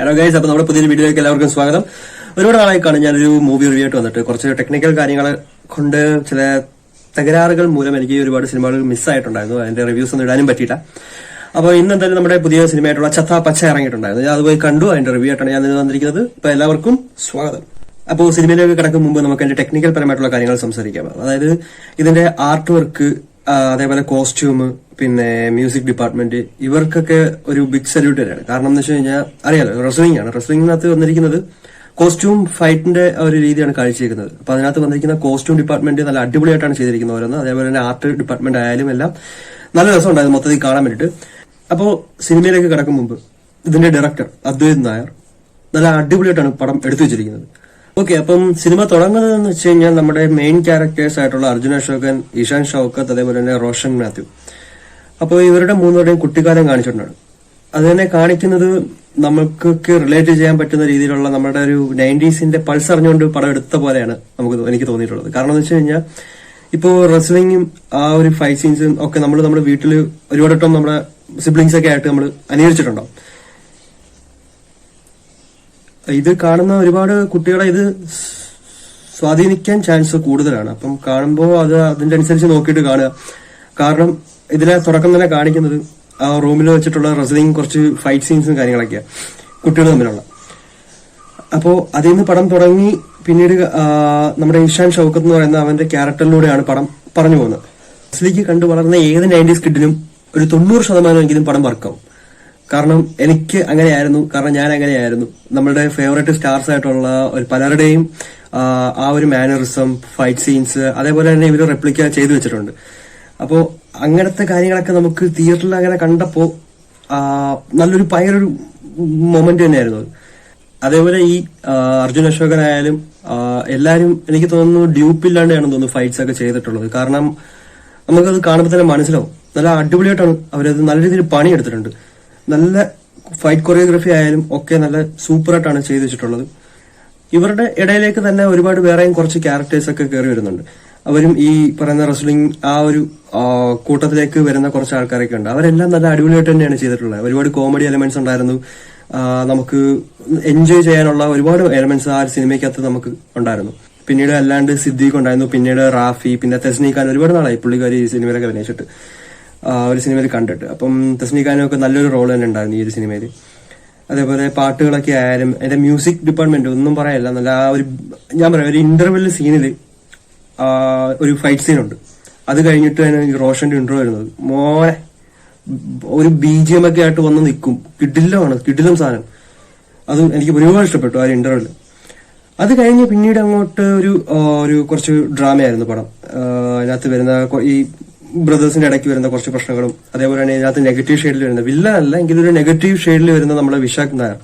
Hello guys, അപ്പോൾ നമ്മുടെ പുതിയൊരു വീഡിയോയിലേക്ക് എല്ലാവർക്കും സ്വാഗതം. ഒരുപാട് നാളായി കാണും ഞാനൊരു മൂവി റിവ്യൂ ആയിട്ട് വന്നിട്ട്. കുറച്ച് ടെക്നിക്കൽ കാര്യങ്ങൾ കൊണ്ട് ചില തകരാറുകൾ മൂലം എനിക്ക് ഒരുപാട് സിനിമകൾ മിസ്സായിട്ടുണ്ടായിരുന്നു. അതിന്റെ റിവ്യൂസ് ഒന്നും ഇടാനും പറ്റിയില്ല. അപ്പോൾ ഇന്ന് എന്തായാലും നമ്മുടെ പുതിയ സിനിമയായിട്ടുള്ള ചത്ത പച്ച ഇറങ്ങിയിട്ടുണ്ടായിരുന്നു. ഞാൻ അതുപോയി കണ്ടു. അതിന്റെ റിവ്യൂ ആയിട്ടാണ് ഞാൻ വന്നിരിക്കുന്നത്. അപ്പോൾ എല്ലാവർക്കും സ്വാഗതം. അപ്പോൾ സിനിമയിലേക്ക് കിടക്കും മുമ്പ് നമുക്ക് അതിന്റെ ടെക്നിക്കൽ പരമായിട്ടുള്ള കാര്യങ്ങൾ സംസാരിക്കാം. അതായത് ഇതിന്റെ ആർട്ട് വർക്ക്, അതേപോലെ കോസ്റ്റ്യൂം, പിന്നെ മ്യൂസിക് ഡിപ്പാർട്ട്മെന്റ്, ഇവർക്കൊക്കെ ഒരു ബിഗ് സല്യൂട്ട് തന്നെയാണ്. കാരണം എന്ന് വെച്ച് കഴിഞ്ഞാൽ അറിയാലോ, റെസ്ലിംഗ് ആണ്. റെസ്ലിംഗിനകത്ത് വന്നിരിക്കുന്നത് കോസ്റ്റ്യൂം ഫൈറ്റിന്റെ ഒരു രീതിയാണ് കാഴ്ചവെക്കുന്നത്. അപ്പൊ അതിനകത്ത് വന്നിരിക്കുന്ന കോസ്റ്റ്യൂം ഡിപ്പാർട്ട്മെന്റ് നല്ല അടിപൊളിയായിട്ടാണ് ചെയ്തിരിക്കുന്നത് ഓരോന്ന്. അതേപോലെ തന്നെ ആർട്ട് ഡിപ്പാർട്ട്മെന്റ് ആയാലും എല്ലാം നല്ല രസമുണ്ടായിരുന്നു മൊത്തത്തിൽ കാണാൻ വേണ്ടിയിട്ട്. അപ്പോൾ സിനിമയിലേക്ക് കിടക്കും മുമ്പ് ഇതിന്റെ ഡയറക്ടർ അദ്വൈത് നായർ നല്ല അടിപൊളിയായിട്ടാണ് പടം എടുത്തു വെച്ചിരിക്കുന്നത്. ഓക്കെ, അപ്പം സിനിമ തുടങ്ങുന്നതെന്ന് വെച്ച് കഴിഞ്ഞാൽ നമ്മുടെ മെയിൻ ക്യാരക്ടേഴ്സ് ആയിട്ടുള്ള അർജുൻ അശോകൻ, ഇഷാൻ ഷൌക്കത്ത്, അതേപോലെ തന്നെ റോഷൻ മാത്യു. അപ്പോൾ ഇവരുടെ മൂന്നുപേരുടെയും കുട്ടിക്കാലം കാണിച്ചിട്ടുണ്ടാണ്. അത് തന്നെ കാണിക്കുന്നത് നമുക്കൊക്കെ റിലേറ്റ് ചെയ്യാൻ പറ്റുന്ന രീതിയിലുള്ള നമ്മുടെ ഒരു 90s പൾസ് അറിഞ്ഞുകൊണ്ട് പടം എടുത്ത പോലെയാണ് എനിക്ക് തോന്നിയിട്ടുള്ളത്. കാരണം എന്ന് വെച്ച് കഴിഞ്ഞാൽ ഇപ്പോൾ റെസ്ലിംഗും ആ ഒരു ഫൈറ്റ് സീൻസും ഒക്കെ നമ്മുടെ വീട്ടിൽ ഒരുപാട് വട്ടം നമ്മുടെ സിബ്ലിങ്സ് ഒക്കെ ആയിട്ട് നമ്മൾ അനുകരിച്ചിട്ടുണ്ടാവും. ഇത് കാണുന്ന ഒരുപാട് കുട്ടികളെ ഇത് സ്വാധീനിക്കാൻ ചാൻസ് കൂടുതലാണ്. അപ്പം കാണുമ്പോൾ അതിന്റെ അനുസരിച്ച് നോക്കിയിട്ട് കാണുക. കാരണം ഇതിലെ തുടക്കം തന്നെ കാണിക്കുന്നത് ആ റൂമിൽ വെച്ചിട്ടുള്ള റെസ്ലിംഗ് കുറച്ച് ഫൈറ്റ് സീൻസും കാര്യങ്ങളൊക്കെയാണ് കുട്ടികൾ തമ്മിലുള്ള. അപ്പോൾ അതിൽ നിന്ന് പടം തുടങ്ങി പിന്നീട് നമ്മുടെ ഇഷാൻ ഷൌക്കത്ത് എന്ന് പറയുന്ന അവന്റെ ക്യാരക്ടറിലൂടെയാണ് പടം പറഞ്ഞു പോകുന്നത്. റെസ്ലിംഗ് കണ്ടു വളർന്ന ഏത് 90s കിഡിനും ഒരു 90% പടം വർക്കാവും. കാരണം എനിക്ക് അങ്ങനെയായിരുന്നു, കാരണം ഞാൻ അങ്ങനെയായിരുന്നു. നമ്മളുടെ ഫേവറേറ്റ് സ്റ്റാർസ് ആയിട്ടുള്ള ഒരു പലരുടെയും ആ ഒരു മാനറിസം, ഫൈറ്റ് സീൻസ്, അതേപോലെ തന്നെ ഇവര് റെപ്ലിക്ക ചെയ്തു വെച്ചിട്ടുണ്ട്. അപ്പോ അങ്ങനത്തെ കാര്യങ്ങളൊക്കെ നമുക്ക് തിയേറ്ററിൽ അങ്ങനെ കണ്ടപ്പോ നല്ലൊരു ഭയങ്കര മൊമെന്റ് തന്നെയായിരുന്നു. അതേപോലെ ഈ അർജുൻ അശോകനായാലും എല്ലാരും എനിക്ക് തോന്നുന്നു ഡ്യൂപ്പില്ലാണ്ടാണെന്ന് തോന്നുന്നു ഫൈറ്റ്സ് ഒക്കെ ചെയ്തിട്ടുള്ളത്. കാരണം നമുക്കത് കാണുമ്പോൾ തന്നെ മനസ്സിലാവും നല്ല അടിപൊളിയായിട്ടാണ് അവരത് നല്ല രീതിയിൽ പണിയെടുത്തിട്ടുണ്ട്. നല്ല ഫൈറ്റ് കൊറിയോഗ്രഫി ആയാലും ഒക്കെ നല്ല സൂപ്പറായിട്ടാണ് ചെയ്തു വെച്ചിട്ടുള്ളത്. ഇവരുടെ ഇടയിലേക്ക് തന്നെ ഒരുപാട് വേറെയും കുറച്ച് ക്യാരക്ടേഴ്സ് ഒക്കെ കയറി വരുന്നുണ്ട്. അവരും ഈ പറയുന്ന റെസ്ലിംഗ് ആ ഒരു കൂട്ടത്തിലേക്ക് വരുന്ന കുറച്ച് ആൾക്കാരൊക്കെ ഉണ്ട്. അവരെല്ലാം നല്ല അടിപൊളിയായിട്ട് തന്നെയാണ് ചെയ്തിട്ടുള്ളത്. ഒരുപാട് കോമഡി എലമെന്റ്സ് ഉണ്ടായിരുന്നു. നമുക്ക് എൻജോയ് ചെയ്യാനുള്ള ഒരുപാട് എലമെന്റ്സ് ആ സിനിമയ്ക്കകത്ത് നമുക്ക് ഉണ്ടായിരുന്നു. പിന്നീട് അല്ലാണ്ട് സിദ്ദീഖ് ഉണ്ടായിരുന്നു, പിന്നീട് റാഫി, പിന്നെ തെസ്നി ഖാൻ. ഒരുപാട് നാളായി പുള്ളിക്കാരി ഈ സിനിമയിലൊക്കെ അഭിനയിച്ചിട്ട് ഒരു സിനിമയിൽ കണ്ടിട്ട്. അപ്പം തെസ്നി ഖാനൊക്കെ നല്ലൊരു റോൾ തന്നെ ഉണ്ടായിരുന്നു ഈ ഒരു സിനിമയിൽ. അതേപോലെ പാട്ടുകളൊക്കെ ആയാലും അതിന്റെ മ്യൂസിക് ഡിപ്പാർട്ട്മെന്റ് ഒന്നും പറയാനില്ല. നല്ല ആ ഒരു ഞാൻ പറയാം, ഒരു ഇന്റർവെൽ സീനില് ഒരു ഫൈറ്റ് സീൻ ഉണ്ട്. അത് കഴിഞ്ഞിട്ടാണ് ഈ റോഷന്റെ ഇൻട്രോ വരുന്നത്. മോനെ ഒരു BGM ഒക്കെ ആയിട്ട് വന്ന് നിൽക്കും. കിടിലം സാധനം. അത് എനിക്ക് ഒരുപാട് ഇഷ്ടപ്പെട്ടു ആ ഒരു ഇന്റർവെല്. അത് കഴിഞ്ഞ് പിന്നീട് അങ്ങോട്ട് ഒരു കുറച്ച് ഡ്രാമയായിരുന്നു പടം. അതിനകത്ത് വരുന്ന ഈ ബ്രദേഴ്സിന്റെ ഇടയ്ക്ക് വരുന്ന കുറച്ച് പ്രശ്നങ്ങളും, അതേപോലെ തന്നെ ഇതിനകത്ത് നെഗറ്റീവ് ഷെയ്ഡിൽ വരുന്ന വില്ലനല്ല എങ്കിലും ഒരു നെഗറ്റീവ് ഷെയ്ഡിൽ വരുന്ന നമ്മുടെ വിശാഖ് നായർ.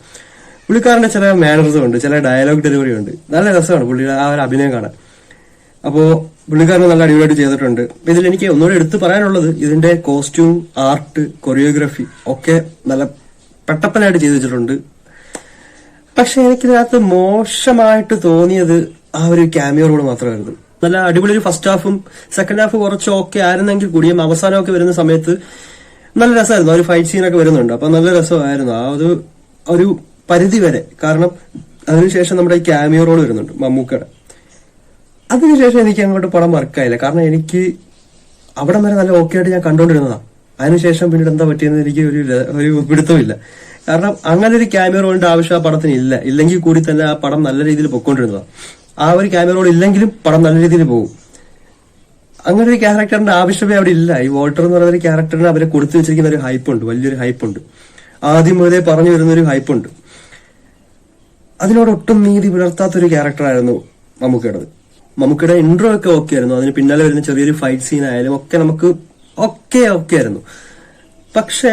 പുള്ളിക്കാരന്റെ ചില മാനറിസം ഉണ്ട്, ചില ഡയലോഗ് ഡെലിവറി ഉണ്ട്. നല്ല രസമാണ് പുള്ളിയുടെ ആ ഒരു അഭിനയം കാണാൻ. അപ്പോ പുള്ളിക്കാരൻ നല്ല അടിപൊളിയായിട്ട് ചെയ്തിട്ടുണ്ട്. ഇതിൽ എനിക്ക് ഒന്നുകൂടെ എടുത്തു പറയാനുള്ളത് ഇതിന്റെ കോസ്റ്റ്യൂം, ആർട്ട്, കൊറിയോഗ്രഫി ഒക്കെ നല്ല പെട്ടപ്പനായിട്ട് ചെയ്തു വെച്ചിട്ടുണ്ട്. പക്ഷെ എനിക്കിതിനകത്ത് മോശമായിട്ട് തോന്നിയത് ആ ഒരു ക്യാമിയോ റോൾ മാത്രമായിരുന്നു. നല്ല അടിപൊളി ഒരു ഫസ്റ്റ് ഹാഫും സെക്കൻഡ് ഹാഫ് കുറച്ച് ഓക്കെ ആയിരുന്നെങ്കിൽ കൂടിയും അവസാനമൊക്കെ വരുന്ന സമയത്ത് നല്ല രസമായിരുന്നു. ഒരു ഫൈറ്റ് സീനൊക്കെ വരുന്നുണ്ട്. അപ്പൊ നല്ല രസമായിരുന്നു ആ ഒരു പരിധി വരെ. കാരണം അതിനുശേഷം നമ്മുടെ ഈ ക്യാമിയോ റോൾ വരുന്നുണ്ട് മമ്മൂക്കയുടെ. അതിനുശേഷം എനിക്ക് അങ്ങോട്ട് പടം വർക്കായില്ല. കാരണം എനിക്ക് അവിടെ വരെ നല്ല ഓക്കെ ആയിട്ട് ഞാൻ കണ്ടോണ്ടിരുന്നതാണ്. അതിനുശേഷം പിന്നീട് എന്താ പറ്റിയെന്ന് എനിക്ക് ഒരു പിടുത്തമില്ല. കാരണം അങ്ങനെ ഒരു ക്യാമിയോ റോളിന്റെ ആവശ്യം ആ പടത്തിന് ഇല്ലെങ്കിൽ കൂടി തന്നെ ആ പടം നല്ല രീതിയിൽ പൊയ്ക്കൊണ്ടിരുന്നതാണ്. ആ ഒരു ക്യാമിയോ റോൾ ഇല്ലെങ്കിലും പടം നല്ല രീതിയിൽ പോകും. അങ്ങനെ ഒരു ക്യാരക്ടറിന്റെ ആവശ്യമേ അവിടെ ഇല്ല. ഈ വോൾട്ടർ എന്ന് പറയുന്ന ഒരു ക്യാരക്ടറിന് അവരെ കൊടുത്തു വെച്ചിരിക്കുന്ന ഒരു ഹൈപ്പുണ്ട്, വലിയൊരു ഹൈപ്പുണ്ട്. ആദ്യം മുതലേ പറഞ്ഞു വരുന്ന ഒരു ഹൈപ്പുണ്ട്. അതിനോടൊട്ടും നീതി പുലർത്താത്തൊരു ക്യാരക്ടറായിരുന്നു മമ്മൂക്കയുടേത്. മമ്മൂക്കയുടെ ഇൻട്രോ ഒക്കെ ഓക്കെ ആയിരുന്നു. അതിന് പിന്നാലെ വരുന്ന ചെറിയൊരു ഫൈറ്റ് സീൻ ആയാലും ഒക്കെ നമുക്ക് ഓക്കെ ആയിരുന്നു. പക്ഷെ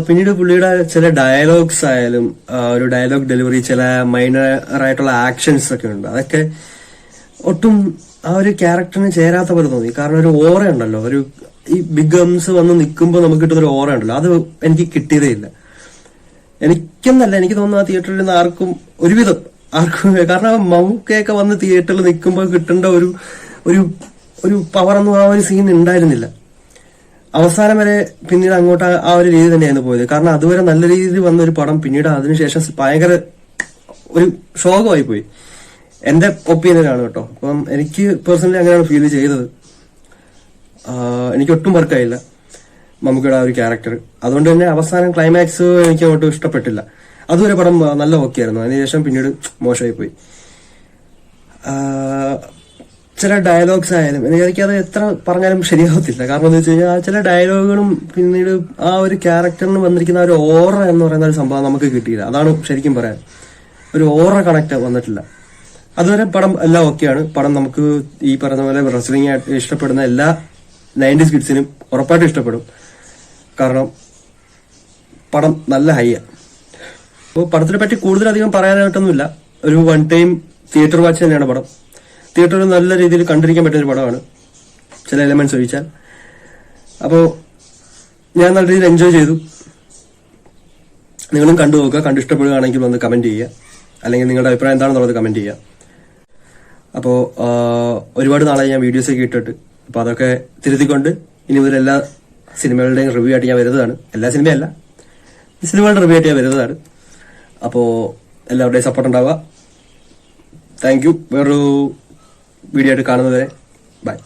പിന്നീട് പുള്ളിയുടെ ചില ഡയലോഗ്സ് ആയാലും ഒരു ഡയലോഗ് ഡെലിവറി, ചില മൈനർ ആയിട്ടുള്ള ആക്ഷൻസ് ഒക്കെ ഉണ്ട്. അതൊക്കെ ഒട്ടും ആ ഒരു ക്യാരക്ടറിന് ചേരാത്ത പോലെ തോന്നി. കാരണം ഒരു ഓറ ഉണ്ടല്ലോ, ഈ ബിഗ് ഗംസ് വന്ന് നിൽക്കുമ്പോൾ നമുക്ക് കിട്ടുന്ന ഒരു ഓറ ഉണ്ടല്ലോ, അത് എനിക്ക് കിട്ടിയതേ ഇല്ല. എനിക്കെന്നല്ല, എനിക്ക് തോന്നുന്നു ആ തിയേറ്ററിൽ നിന്ന് ആർക്കും കാരണം മമ്മൂക്കയൊക്കെ വന്ന് തിയേറ്ററിൽ നിൽക്കുമ്പോൾ കിട്ടേണ്ട ഒരു പവർ ഒന്നും ആ ഒരു സീൻ ഉണ്ടായിരുന്നില്ല. അവസാനം വരെ പിന്നീട് അങ്ങോട്ട് ആ ഒരു രീതി തന്നെയായിരുന്നു പോയത്. കാരണം അതുവരെ നല്ല രീതിയിൽ വന്ന ഒരു പടം പിന്നീട് അതിനുശേഷം ഭയങ്കര ഒരു ഷോകമായി പോയി. എന്റെ ഒപ്പീനിയനാണ് കേട്ടോ. അപ്പം എനിക്ക് പേഴ്സണലി അങ്ങനെയാണ് ഫീൽ ചെയ്തത്. എനിക്ക് ഒട്ടും വർക്കായില്ല മമ്മൂക്കയുടെ ആ ഒരു ക്യാരക്ടർ. അതുകൊണ്ട് തന്നെ അവസാനം ക്ലൈമാക്സ് എനിക്ക് അങ്ങോട്ട് ഇഷ്ടപ്പെട്ടില്ല. അതുവരെ പടം നല്ല ഓക്കെ ആയിരുന്നു, അതിനുശേഷം പിന്നീട് മോശമായി പോയി. ചില ഡയലോഗ്സ് ആയാലും എനിക്കത് എത്ര പറഞ്ഞാലും ശരിയാവത്തില്ല. കാരണം എന്താ വെച്ച് കഴിഞ്ഞാൽ ചില ഡയലോഗുകളും പിന്നീട് ആ ഒരു ക്യാരക്ടറിന് വന്നിരിക്കുന്ന ഒരു ഓറ എന്ന് പറയുന്ന ഒരു സംഭവം നമുക്ക് കിട്ടിയില്ല. അതാണ് ശരിക്കും പറയാൻ, ഒരു ഓറ കണക്ട് വന്നിട്ടില്ല. അതുവരെ പടം എല്ലാം ഓക്കെയാണ്. പടം നമുക്ക് ഈ പറയുന്ന പോലെ റെസ്ലിംഗ് ആയിട്ട് ഇഷ്ടപ്പെടുന്ന എല്ലാ 90s കിഡ്സിനും ഉറപ്പായിട്ടും ഇഷ്ടപ്പെടും. കാരണം പടം നല്ല ഹൈയാണ്. അപ്പോൾ പടത്തിനെ പറ്റി കൂടുതലധികം പറയാനായിട്ടൊന്നുമില്ല. ഒരു വൺ ടൈം തിയേറ്റർ വാച്ച് തന്നെയാണ് പടം. തിയേറ്ററിൽ നല്ല രീതിയിൽ കണ്ടിരിക്കാൻ പറ്റിയ ഒരു പടമാണ് ചില എലമെന്റ്സ് ഒഴിച്ചാൽ. അപ്പോൾ ഞാൻ നല്ല രീതിയിൽ എൻജോയ് ചെയ്തു. നിങ്ങളും കണ്ടു നോക്കുക. കണ്ടു ഇഷ്ടപ്പെടുകയാണെങ്കിൽ ഒന്ന് കമന്റ് ചെയ്യുക, അല്ലെങ്കിൽ നിങ്ങളുടെ അഭിപ്രായം എന്താണെന്നുള്ളത് കമന്റ് ചെയ്യുക. അപ്പോൾ ഒരുപാട് നാളായി ഞാൻ വീഡിയോസ് ഒക്കെ ഇട്ടിട്ട്. അപ്പോൾ അതൊക്കെ തിരുത്തിക്കൊണ്ട് ഇനി മുതൽ എല്ലാ സിനിമകളുടെയും റിവ്യൂ ആയിട്ട് ഞാൻ വരുന്നതാണ്. എല്ലാ സിനിമയല്ല, സിനിമകളുടെ റിവ്യൂ ആയിട്ട് ഞാൻ വരുന്നതാണ്. അപ്പോൾ എല്ലാവരുടെയും സപ്പോർട്ട് ഉണ്ടാവുക. Thank you. വേറൊരു വീഡിയോ ആയിട്ട് കാണുന്നതുവരെ ബൈ.